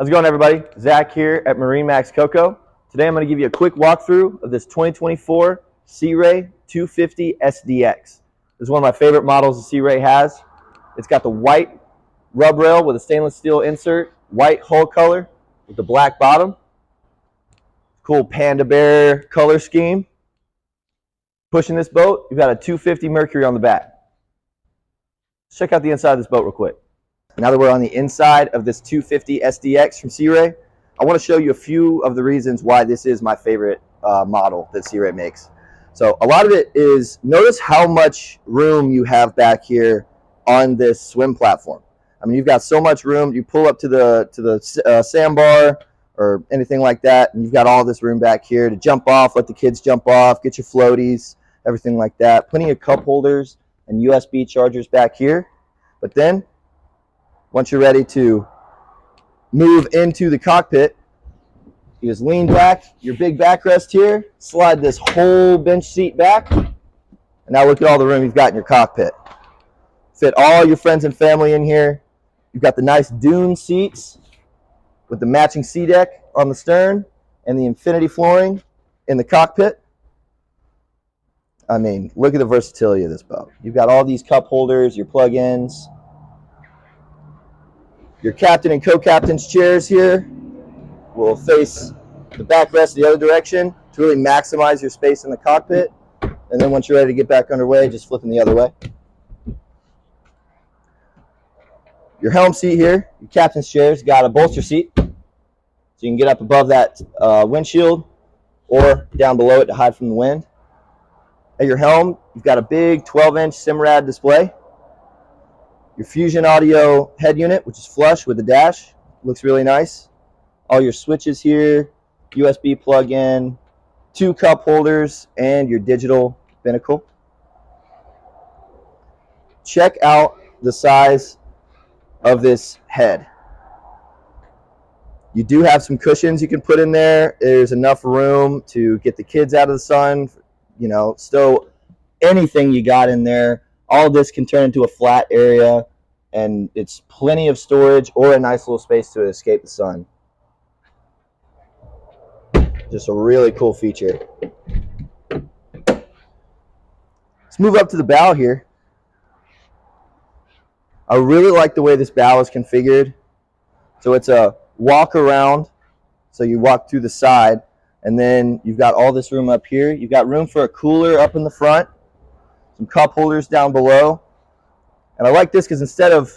How's it going, everybody? Zach here at MarineMax Coco. Today I'm going to give you a quick walkthrough of this 2024 Sea Ray 250 SDX. This is one of my favorite models the Sea Ray has. It's got the white rub rail with a stainless steel insert, white hull color with the black bottom. Cool panda bear color scheme. Pushing this boat, you've got a 250 Mercury on the back. Let's check out the inside of this boat real quick. Now that we're on the inside of this 250 SDX from Sea Ray, I want to show you a few of the reasons why this is my favorite model that Sea Ray makes. So a lot of it is, notice how much room you have back here on this swim platform. I mean, you've got so much room. You pull up to the sandbar or anything like that, and you've got all this room back here to jump off, let the kids jump off, get your floaties, everything like that. Plenty of cup holders and USB chargers back here. But then, once you're ready to move into the cockpit, you just lean back, your big backrest here, slide this whole bench seat back, and now look at all the room you've got in your cockpit. Fit all your friends and family in here. You've got the nice dune seats with the matching sea deck on the stern and the infinity flooring in the cockpit. I mean, look at the versatility of this boat. You've got all these cup holders, your plug-ins. Your captain and co-captain's chairs here will face the backrest the other direction to really maximize your space in the cockpit. And then once you're ready to get back underway, just flipping the other way. Your helm seat here, your captain's chair's got a bolster seat, so you can get up above that windshield or down below it to hide from the wind. At your helm, you've got a big 12-inch Simrad display. Your Fusion Audio head unit, which is flush with the dash, looks really nice. All your switches here, USB plug-in, 2 cup holders, and your digital binnacle. Check out the size of this head. You do have some cushions you can put in there. There's enough room to get the kids out of the sun, you know, stow anything you got in there. All of this can turn into a flat area, and it's plenty of storage or a nice little space to escape the sun. Just a really cool feature. Let's move up to the bow here. I really like the way this bow is configured. So it's a walk around, so you walk through the side, and then you've got all this room up here. You've got room for a cooler up in the front, some cup holders down below. And I like this because instead of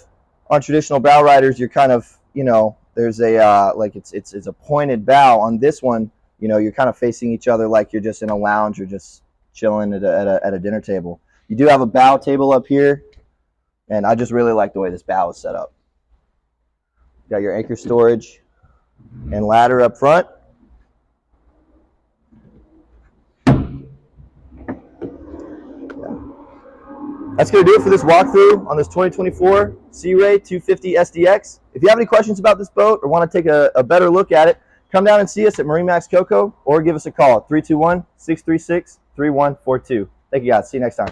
on traditional bow riders, you're kind of, you know, there's a like it's a pointed bow. On this one, you know, you're kind of facing each other like you're just in a lounge or just chilling at a dinner table. You do have a bow table up here, and I just really like the way this bow is set up. You got your anchor storage and ladder up front. That's going to do it for this walkthrough on this 2024 Sea Ray 250 SDX. If you have any questions about this boat or want to take a better look at it, come down and see us at MarineMax Coco or give us a call at 321-636-3142. Thank you, guys. See you next time.